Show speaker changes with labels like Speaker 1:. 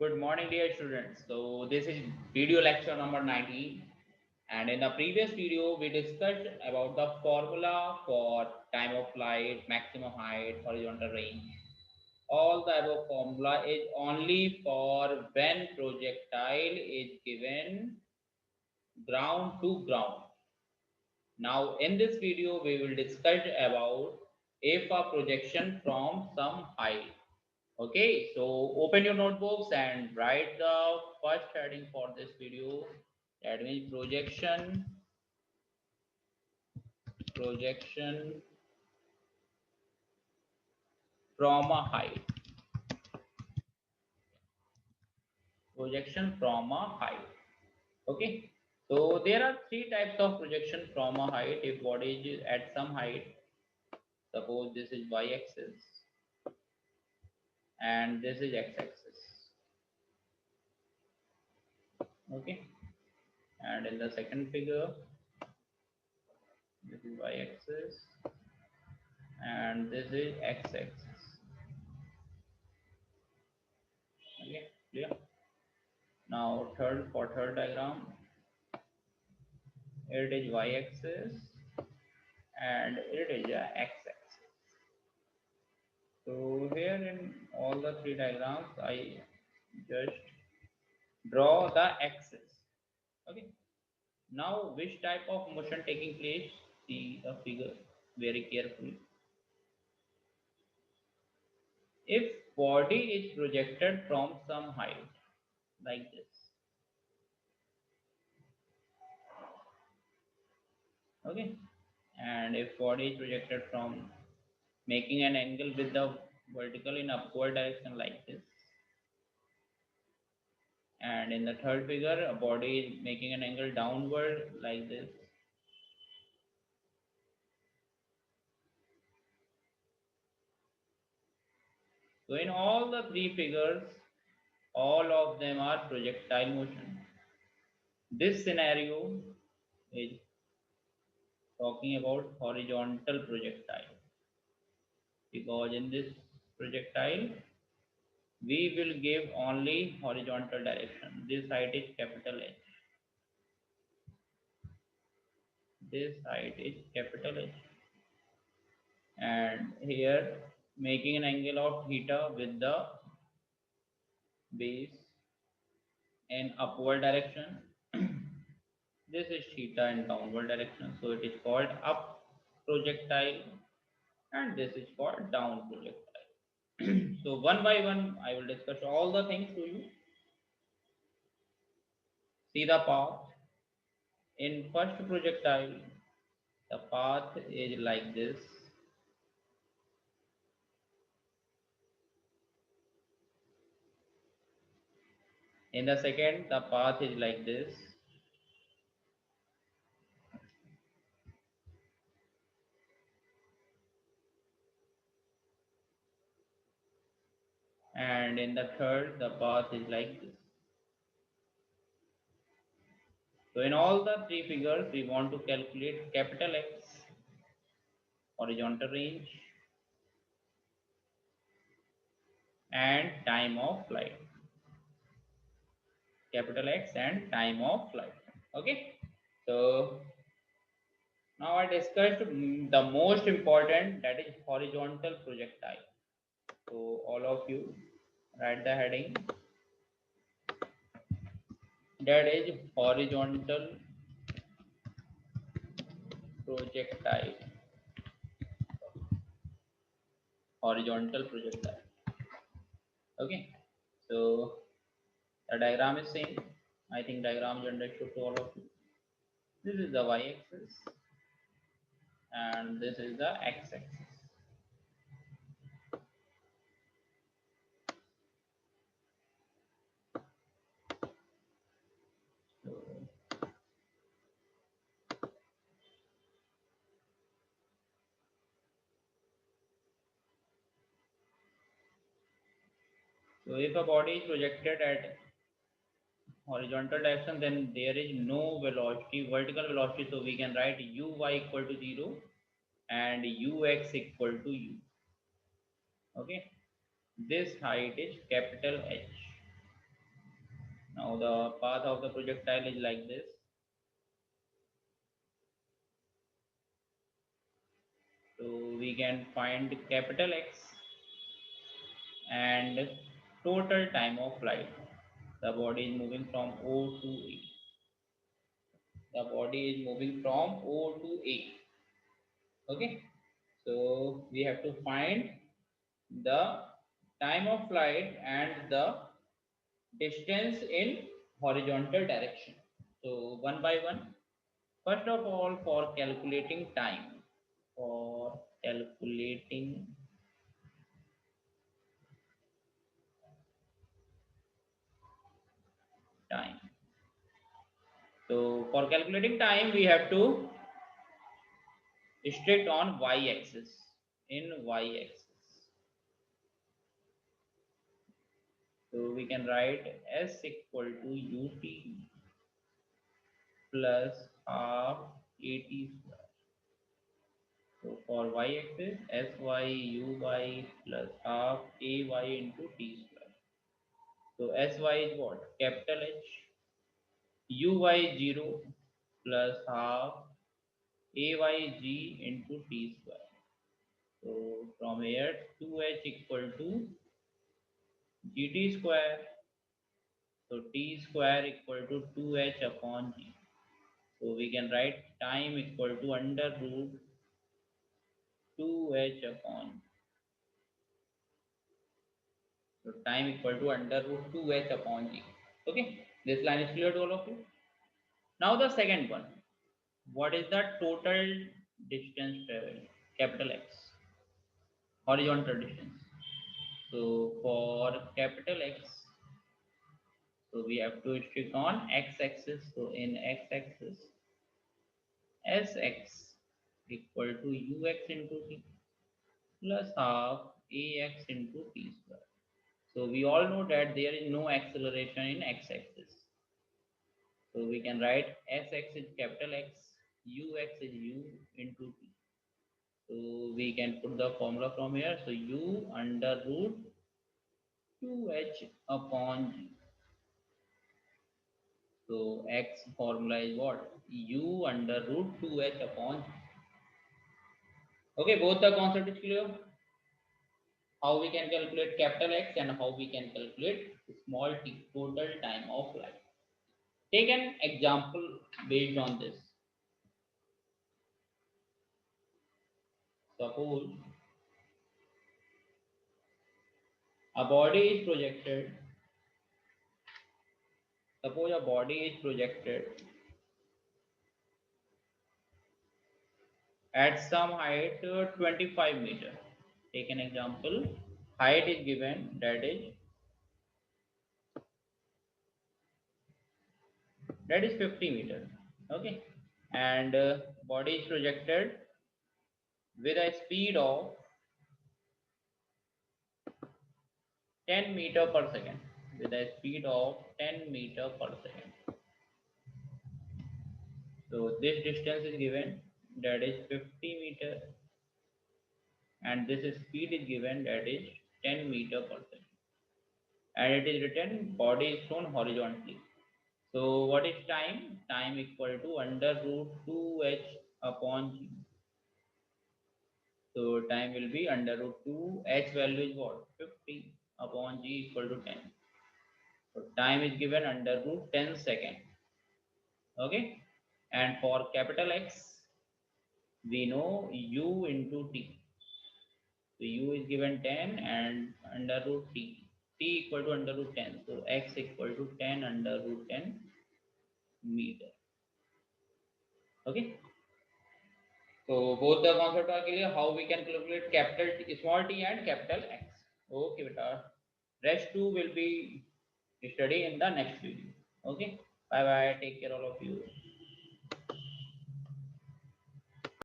Speaker 1: Good morning, dear students. So, this is video lecture number 19. And in the previous video, we discussed about the formula for time of flight, maximum height, horizontal range. All the above formula is only for when projectile is given ground to ground. Now, in this video, we will discuss about if a projection from some height. Okay, so open your notebooks and write the first heading for this video. That means projection from a height. Projection from a height. Okay, so there are three types of projection from a height. If body is at some height, suppose this is y-axis and this is x-axis. Okay, and in the second figure, this is y-axis and this is x-axis. Okay, clear? Now third diagram, it is y-axis and it is a x-axis. So here in all the three diagrams, I just draw the axis. Okay. Now which type of motion taking place? See the figure very carefully. If body is projected from some height like this, okay, and if body is projected from making an angle with the vertical in upward direction like this, and in the third figure a body is making an angle downward like this, so in all the three figures all of them are projectile motion. This scenario is talking about horizontal projectile, because in this projectile we will give only horizontal direction. This height is capital H, this height is capital H, and here making an angle of theta with the base in upward direction. This is theta in downward direction, so it is called up projectile, and this is called down projectile. So one by one I will discuss all the things to you. See the path. In first projectile the path is like this. In the second the path is like this. And in the third the path is like this. So in all the three figures we want to calculate capital X, horizontal range, and time of flight. Capital X and time of flight. Okay, so now I discussed the most important, that is horizontal projectile. So all of you write the heading, that is horizontal projectile. Horizontal projectile. Okay, so the diagram is same. I think diagram is understood to all of you. This is the y-axis and this is the x-axis. So if a body is projected at horizontal direction, then there is no velocity, vertical velocity. So we can write uy equal to 0 and ux equal to u. Okay, this height is capital H. Now the path of the projectile is like this. So we can find capital X and total time of flight. The body is moving from O to A. The body is moving from O to A. Okay. So we have to find the time of flight and the distance in horizontal direction. So one by one. First of all, for calculating time. So for calculating time, we have to strict on y-axis. In y-axis, so we can write s equal to ut plus half at square. So for y-axis, sy uy plus half ay into t square. So sy is what? Capital H. Uy 0 plus half ayg into t square. So from here 2h equal to gt square. So t square equal to 2h upon g. So we can write time equal to under root 2h upon g. So time equal to under root 2h upon g. Okay, this line is clear to all of you. Now the second one. What is the total distance traveled? Capital X. Horizontal distance. So for capital X, so we have to stick on x-axis. So in x-axis, sx equal to ux into t plus half ax into t square. So we all know that there is no acceleration in x-axis. So we can write sx is capital X, ux is u into t. So we can put the formula from here. So u under root 2h upon g. So x formula is what? U under root 2h upon g. Okay, both the concept is clear. How we can calculate capital X and how we can calculate small t, total time of flight. Take an example based on this. Suppose a body is projected. Suppose a body is projected at some height 25 meter. Take an example. Height is given, that is 50 meter. Okay, and body is projected with a speed of 10 meter per second. With a speed of 10 meter per second. So this distance is given, that is 50 meter, and this speed is given, that is 10 meter per second, and it is written body is shown horizontally. So what is time? Time equal to under root 2h upon g. So time will be under root 2, h value is what? 50 upon g equal to 10. So time is given under root 10 second. Okay. And for capital X, we know u into t. So u is given 10 and under root t. T equal to under root 10. So x equal to 10 under root 10 meter. Okay. So both the concepts are clear. How we can calculate capital T, small t and capital X. Okay, beta. Rest 2 will be study in the next video. Okay. Bye bye. Take care all of you.